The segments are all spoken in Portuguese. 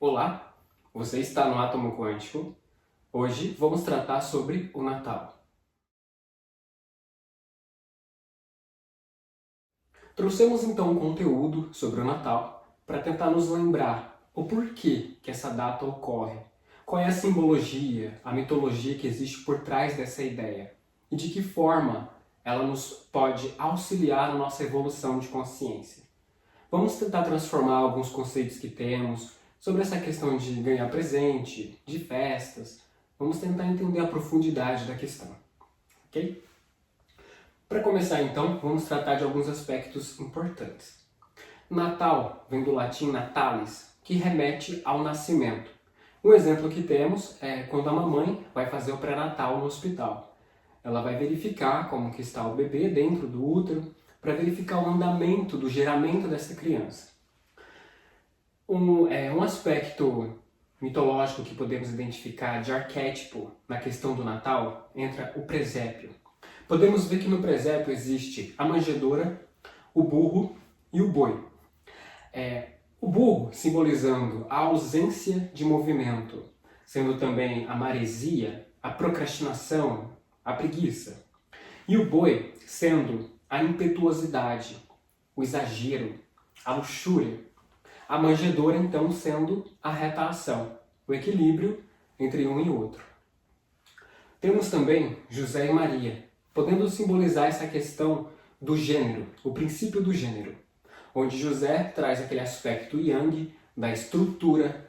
Olá, você está no Átomo Quântico. Hoje vamos tratar sobre o Natal. Trouxemos então um conteúdo sobre o Natal para tentar nos lembrar o porquê que essa data ocorre, qual é a simbologia, a mitologia que existe por trás dessa ideia e de que forma ela nos pode auxiliar na nossa evolução de consciência. Vamos tentar transformar alguns conceitos que temos sobre essa questão de ganhar presente, de festas. Vamos tentar entender a profundidade da questão, ok? Para começar então, vamos tratar de alguns aspectos importantes. Natal vem do latim natalis, que remete ao nascimento. Um exemplo que temos é quando a mamãe vai fazer o pré-natal no hospital. Ela vai verificar como que está o bebê dentro do útero, para verificar o andamento do geramento dessa criança. Um aspecto mitológico que podemos identificar de arquétipo na questão do Natal entra o presépio. Podemos ver que no presépio existe a manjedoura, o burro e o boi. O burro simbolizando a ausência de movimento, sendo também a maresia, a procrastinação, a preguiça. E o boi sendo a impetuosidade, o exagero, a luxúria. A manjedoura, então, sendo a reta ação, o equilíbrio entre um e outro. Temos também José e Maria, podendo simbolizar essa questão do gênero, o princípio do gênero, onde José traz aquele aspecto yang, da estrutura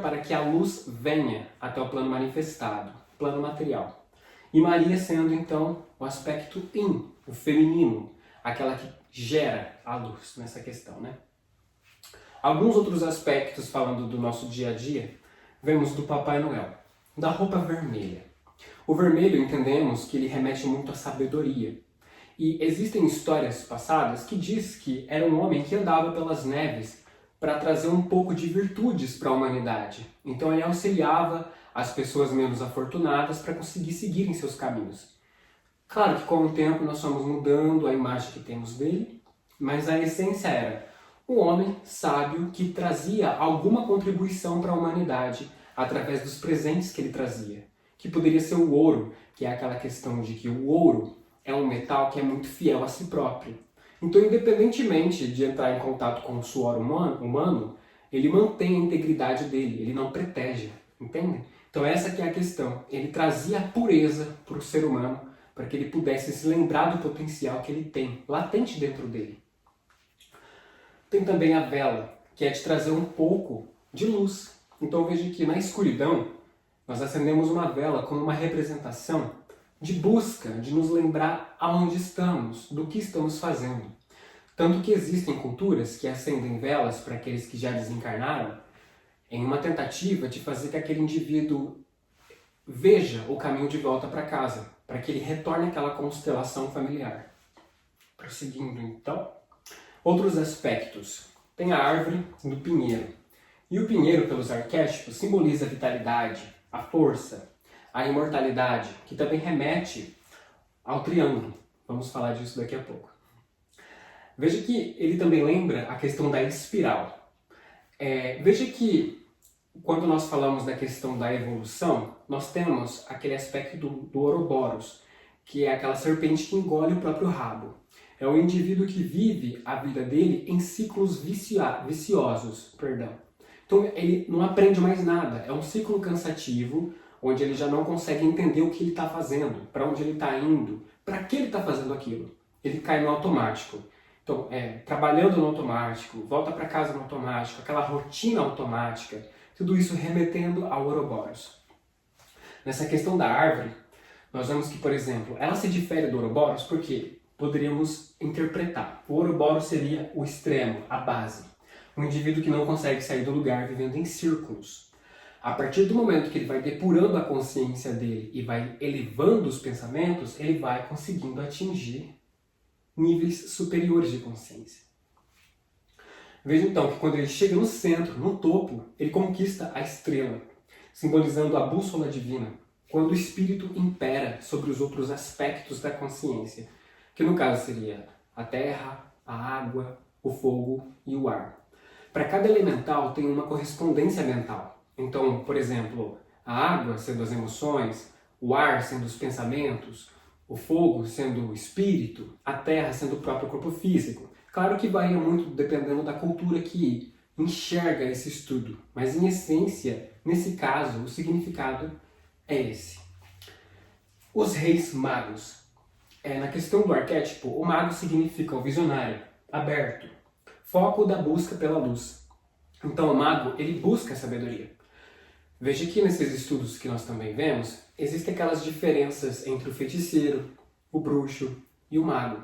para que a luz venha até o plano manifestado, plano material. E Maria sendo, então, o aspecto yin, o feminino, aquela que gera a luz nessa questão, né? Alguns outros aspectos falando do nosso dia a dia, vemos do Papai Noel, da roupa vermelha. O vermelho entendemos que ele remete muito à sabedoria. E existem histórias passadas que diz que era um homem que andava pelas neves para trazer um pouco de virtudes para a humanidade. Então ele auxiliava as pessoas menos afortunadas para conseguir seguir em seus caminhos. Claro que com o tempo nós fomos mudando a imagem que temos dele, mas a essência era um homem sábio que trazia alguma contribuição para a humanidade através dos presentes que ele trazia, que poderia ser o ouro, que é aquela questão de que o ouro é um metal que é muito fiel a si próprio. Então, independentemente de entrar em contato com o suor humano, ele mantém a integridade dele, ele não preteja, entende? Então essa que é a questão, ele trazia a pureza para o ser humano, para que ele pudesse se lembrar do potencial que ele tem, latente dentro dele. Tem também a vela, que é de trazer um pouco de luz. Então veja que na escuridão, nós acendemos uma vela como uma representação de busca, de nos lembrar aonde estamos, do que estamos fazendo. Tanto que existem culturas que acendem velas para aqueles que já desencarnaram, em uma tentativa de fazer que aquele indivíduo veja o caminho de volta para casa, para que ele retorne àquela constelação familiar. Prosseguindo então, outros aspectos. Tem a árvore do pinheiro. E o pinheiro, pelos arquétipos, simboliza a vitalidade, a força, a imortalidade, que também remete ao triângulo. Vamos falar disso daqui a pouco. Veja que ele também lembra a questão da espiral. Veja que quando nós falamos da questão da evolução, nós temos aquele aspecto do Ouroboros, que é aquela serpente que engole o próprio rabo. É o indivíduo que vive a vida dele em ciclos viciosos. Então ele não aprende mais nada, é um ciclo cansativo, onde ele já não consegue entender o que ele está fazendo, para onde ele está indo, para que ele está fazendo aquilo. Ele cai no automático. Então, trabalhando no automático, volta para casa no automático, aquela rotina automática, tudo isso remetendo ao Ouroboros. Nessa questão da árvore, nós vemos que, por exemplo, ela se difere do Ouroboros porque poderíamos interpretar. O Ouroboros seria o extremo, a base. Um indivíduo que não consegue sair do lugar vivendo em círculos. A partir do momento que ele vai depurando a consciência dele e vai elevando os pensamentos, ele vai conseguindo atingir níveis superiores de consciência. Veja então que quando ele chega no centro, no topo, ele conquista a estrela, simbolizando a bússola divina, quando o espírito impera sobre os outros aspectos da consciência, que no caso seria a terra, a água, o fogo e o ar. Para cada elemental tem uma correspondência mental. Então, por exemplo, a água sendo as emoções, o ar sendo os pensamentos, o fogo sendo o espírito, a terra sendo o próprio corpo físico. Claro que varia muito dependendo da cultura que enxerga esse estudo, mas em essência, nesse caso, o significado é esse. Os reis magos. Na questão do arquétipo, o mago significa o visionário, aberto, foco da busca pela luz. Então o mago, ele busca a sabedoria. Veja que nesses estudos que nós também vemos, existem aquelas diferenças entre o feiticeiro, o bruxo e o mago,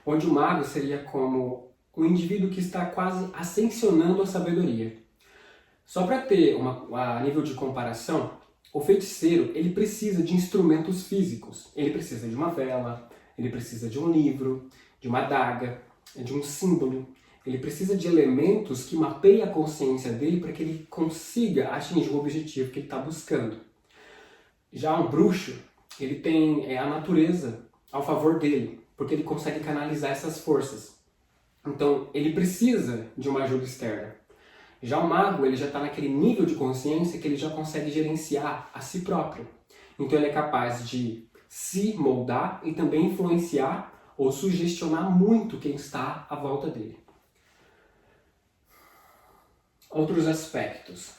onde o mago seria como um indivíduo que está quase ascensionando a sabedoria. Só para ter a nível de comparação, o feiticeiro ele precisa de instrumentos físicos. Ele precisa de uma vela, ele precisa de um livro, de uma adaga, de um símbolo. Ele precisa de elementos que mapeiem a consciência dele para que ele consiga atingir o objetivo que ele está buscando. Já um bruxo, ele tem a natureza ao favor dele, porque ele consegue canalizar essas forças. Então, ele precisa de uma ajuda externa. Já o mago, ele já está naquele nível de consciência que ele já consegue gerenciar a si próprio. Então, ele é capaz de se moldar e também influenciar ou sugestionar muito quem está à volta dele. Outros aspectos.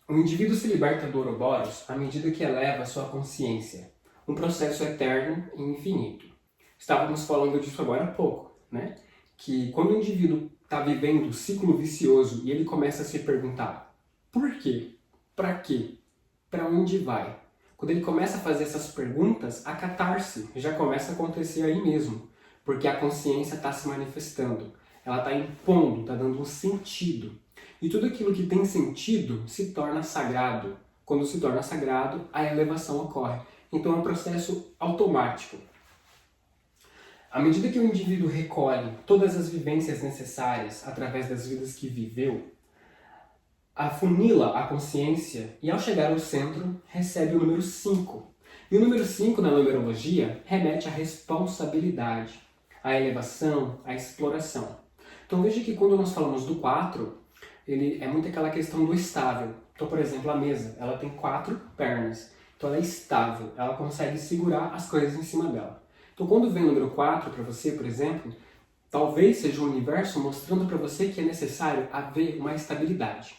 O indivíduo se liberta do Ouroboros à medida que eleva a sua consciência, um processo eterno e infinito. Estávamos falando disso agora há pouco, né? Que quando o indivíduo está vivendo o ciclo vicioso e ele começa a se perguntar por quê? Para quê? Para onde vai? Quando ele começa a fazer essas perguntas, a catarse já começa a acontecer aí mesmo, porque a consciência está se manifestando, ela está impondo, está dando um sentido. E tudo aquilo que tem sentido se torna sagrado. Quando se torna sagrado, a elevação ocorre. Então é um processo automático. À medida que o indivíduo recolhe todas as vivências necessárias através das vidas que viveu, afunila a consciência e, ao chegar ao centro, recebe o número 5. E o número 5 na numerologia remete à responsabilidade, à elevação, à exploração. Então veja que quando nós falamos do 4, ele é muito aquela questão do estável. Então, por exemplo, a mesa, ela tem 4 pernas. Então ela é estável, ela consegue segurar as coisas em cima dela. Então quando vem o número 4 para você, por exemplo, talvez seja o universo mostrando para você que é necessário haver uma estabilidade.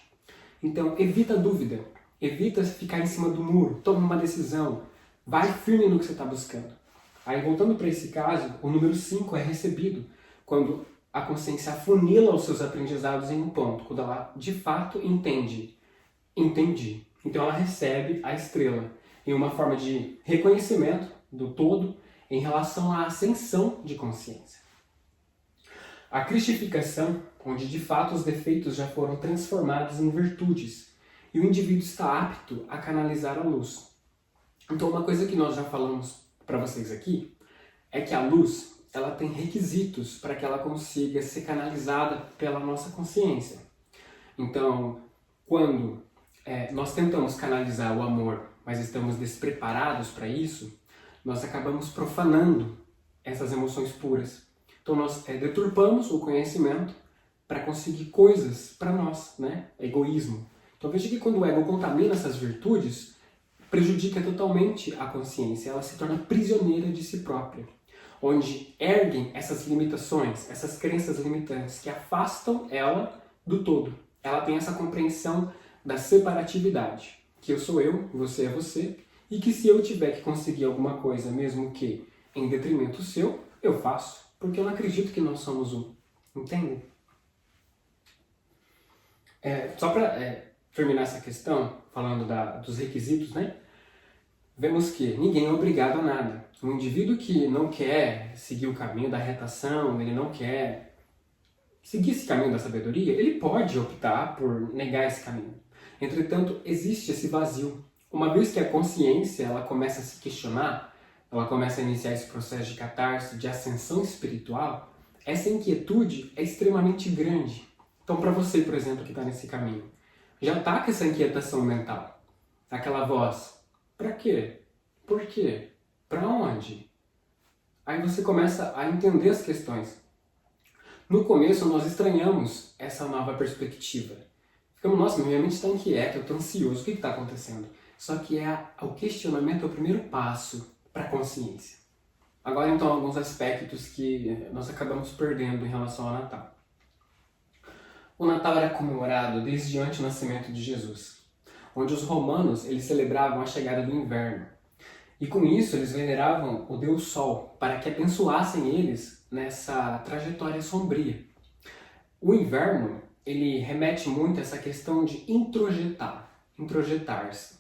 Então evita a dúvida, evita ficar em cima do muro, toma uma decisão, vai firme no que você está buscando. Aí voltando para esse caso, o número 5 é recebido quando a consciência afunila os seus aprendizados em um ponto, quando ela de fato entendi. Então ela recebe a estrela em uma forma de reconhecimento do todo em relação à ascensão de consciência. A cristificação, onde de fato os defeitos já foram transformados em virtudes e o indivíduo está apto a canalizar a luz. Então uma coisa que nós já falamos para vocês aqui é que a luz ela tem requisitos para que ela consiga ser canalizada pela nossa consciência. Então, quando nós tentamos canalizar o amor, mas estamos despreparados para isso, nós acabamos profanando essas emoções puras. Então nós deturpamos o conhecimento para conseguir coisas para nós, né? Egoísmo. Então veja que quando o ego contamina essas virtudes, prejudica totalmente a consciência, ela se torna prisioneira de si própria, onde erguem essas limitações, essas crenças limitantes que afastam ela do todo. Ela tem essa compreensão da separatividade, que eu sou eu, você é você, e que se eu tiver que conseguir alguma coisa, mesmo que em detrimento seu, eu faço, porque eu não acredito que nós somos um. Entende? Só para terminar essa questão, falando dos requisitos, né? Vemos que ninguém é obrigado a nada. Um indivíduo que não quer seguir o caminho da retação, ele não quer seguir esse caminho da sabedoria, ele pode optar por negar esse caminho. Entretanto, existe esse vazio. Uma vez que a consciência ela começa a se questionar, ela começa a iniciar esse processo de catarse, de ascensão espiritual, essa inquietude é extremamente grande. Então, para você, por exemplo, que está nesse caminho, já está com essa inquietação mental, aquela voz, para quê? Por quê? Para onde? Aí você começa a entender as questões. No começo nós estranhamos essa nova perspectiva. Ficamos, nossa, minha mente está inquieta, eu estou ansioso, o que está acontecendo? Só que o questionamento é o primeiro passo para a consciência. Agora então alguns aspectos que nós acabamos perdendo em relação ao Natal. O Natal era comemorado desde antes do nascimento de Jesus, onde os romanos eles celebravam a chegada do inverno. E com isso eles veneravam o Deus Sol, para que abençoassem eles nessa trajetória sombria. O inverno, ele remete muito a essa questão de introjetar-se.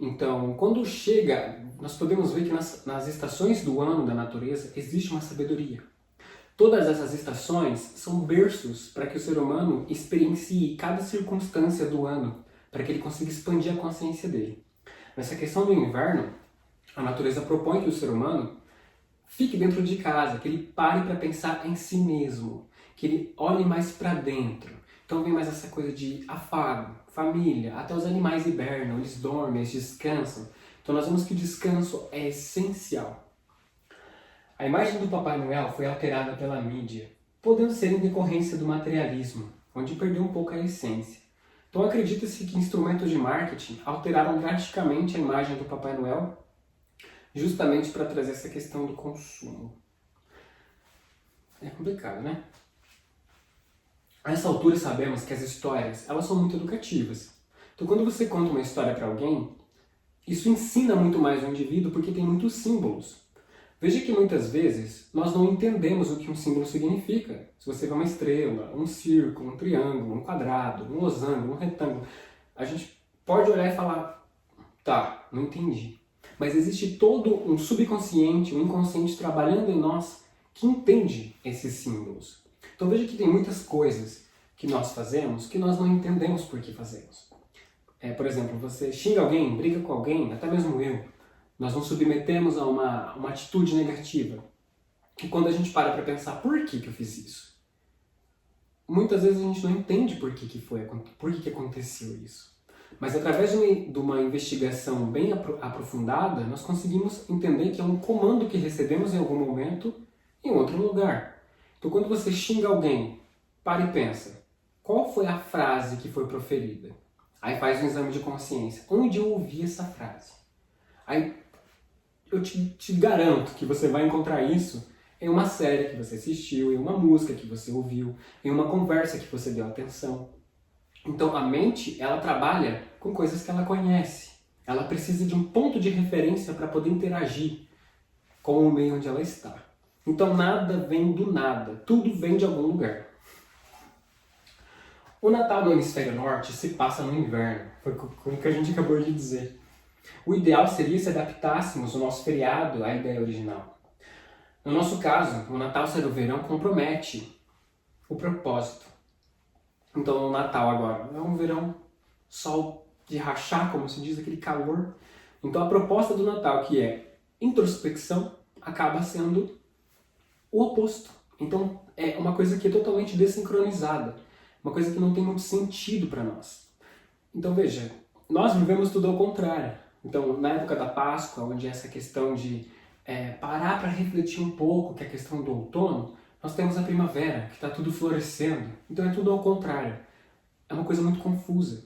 Então, quando chega, nós podemos ver que nas estações do ano da natureza existe uma sabedoria. Todas essas estações são berços para que o ser humano experiencie cada circunstância do ano, para que ele consiga expandir a consciência dele. Nessa questão do inverno, a natureza propõe que o ser humano fique dentro de casa, que ele pare para pensar em si mesmo, que ele olhe mais para dentro. Então vem mais essa coisa de afago, família, até os animais hibernam, eles dormem, eles descansam. Então nós vemos que o descanso é essencial. A imagem do Papai Noel foi alterada pela mídia, podendo ser em decorrência do materialismo, onde perdeu um pouco a essência. Então acredita-se que instrumentos de marketing alteraram drasticamente a imagem do Papai Noel, justamente para trazer essa questão do consumo. É complicado, né? A essa altura sabemos que as histórias, elas são muito educativas. Então quando você conta uma história para alguém, isso ensina muito mais o indivíduo porque tem muitos símbolos. Veja que muitas vezes nós não entendemos o que um símbolo significa. Se você vê uma estrela, um círculo, um triângulo, um quadrado, um losango, um retângulo, a gente pode olhar e falar, tá, não entendi. Mas existe todo um subconsciente, um inconsciente trabalhando em nós que entende esses símbolos. Então veja que tem muitas coisas que nós fazemos que nós não entendemos por que fazemos. Por exemplo, você xinga alguém, briga com alguém, até mesmo eu. Nós nos submetemos a uma atitude negativa. E quando a gente para pensar, por que eu fiz isso? Muitas vezes a gente não entende por que aconteceu isso. Mas através de uma investigação bem aprofundada, nós conseguimos entender que é um comando que recebemos em algum momento em outro lugar. Então quando você xinga alguém, para e pensa, qual foi a frase que foi proferida? Aí faz um exame de consciência. Onde eu ouvi essa frase? Aí eu te garanto que você vai encontrar isso em uma série que você assistiu, em uma música que você ouviu, em uma conversa que você deu atenção. Então a mente, ela trabalha com coisas que ela conhece. Ela precisa de um ponto de referência para poder interagir com o meio onde ela está. Então nada vem do nada, tudo vem de algum lugar. O Natal no hemisfério norte se passa no inverno, foi o que a gente acabou de dizer. O ideal seria se adaptássemos o nosso feriado à ideia original. No nosso caso, o Natal ser o verão compromete o propósito. Então, o Natal agora é um verão, sol de rachar, como se diz, aquele calor. Então, a proposta do Natal, que é introspecção, acaba sendo o oposto. Então, é uma coisa que é totalmente desincronizada, uma coisa que não tem muito sentido para nós. Então, veja, nós vivemos tudo ao contrário. Então, na época da Páscoa, onde essa questão de parar para refletir um pouco, que é a questão do outono, nós temos a primavera, que está tudo florescendo. Então é tudo ao contrário. É uma coisa muito confusa.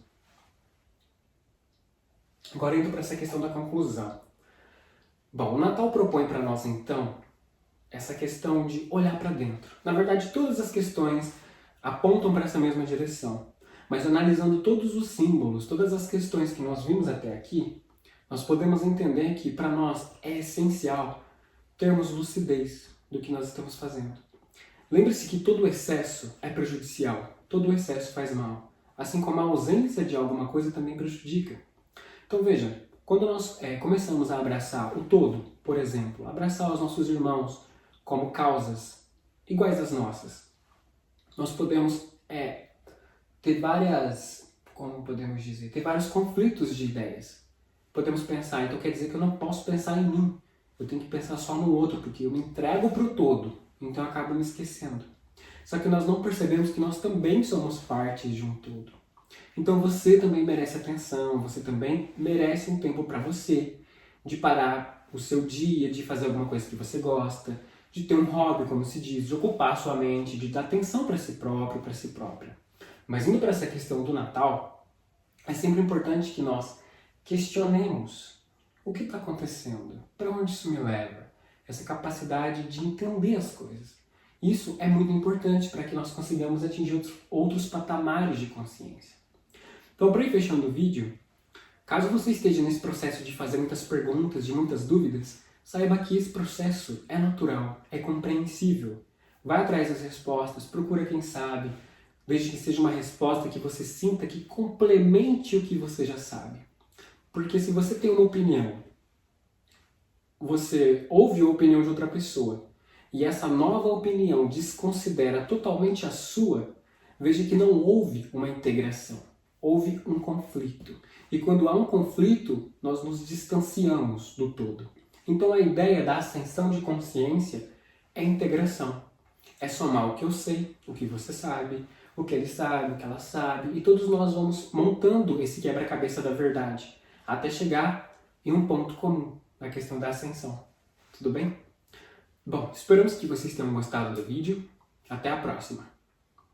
Agora indo para essa questão da conclusão. Bom, o Natal propõe para nós então essa questão de olhar para dentro. Na verdade, todas as questões apontam para essa mesma direção. Mas analisando todos os símbolos, todas as questões que nós vimos até aqui, nós podemos entender que para nós é essencial termos lucidez do que nós estamos fazendo. Lembre-se que todo excesso é prejudicial, todo excesso faz mal, assim como a ausência de alguma coisa também prejudica. Então veja, quando nós começamos a abraçar o todo, por exemplo, abraçar os nossos irmãos como causas iguais às nossas, nós podemos ter vários conflitos de ideias. Podemos pensar, então quer dizer que eu não posso pensar em mim, eu tenho que pensar só no outro, porque eu me entrego para o todo, então eu acabo me esquecendo. Só que nós não percebemos que nós também somos parte de um todo. Então você também merece atenção, você também merece um tempo para você, de parar o seu dia, de fazer alguma coisa que você gosta, de ter um hobby, como se diz, de ocupar a sua mente, de dar atenção para si próprio, para si própria. Mas indo para essa questão do Natal, é sempre importante que nós questionemos o que está acontecendo, para onde isso me leva, essa capacidade de entender as coisas. Isso é muito importante para que nós consigamos atingir outros patamares de consciência. Então, para ir fechando o vídeo, caso você esteja nesse processo de fazer muitas perguntas, de muitas dúvidas, saiba que esse processo é natural, é compreensível. Vai atrás das respostas, procura quem sabe, desde que seja uma resposta que você sinta que complemente o que você já sabe. Porque se você tem uma opinião, você ouve a opinião de outra pessoa, e essa nova opinião desconsidera totalmente a sua, veja que não houve uma integração, houve um conflito. E quando há um conflito, nós nos distanciamos do todo. Então a ideia da ascensão de consciência é integração. É somar o que eu sei, o que você sabe, o que ele sabe, o que ela sabe, e todos nós vamos montando esse quebra-cabeça da verdade, até chegar em um ponto comum, na questão da ascensão. Tudo bem? Bom, esperamos que vocês tenham gostado do vídeo. Até a próxima!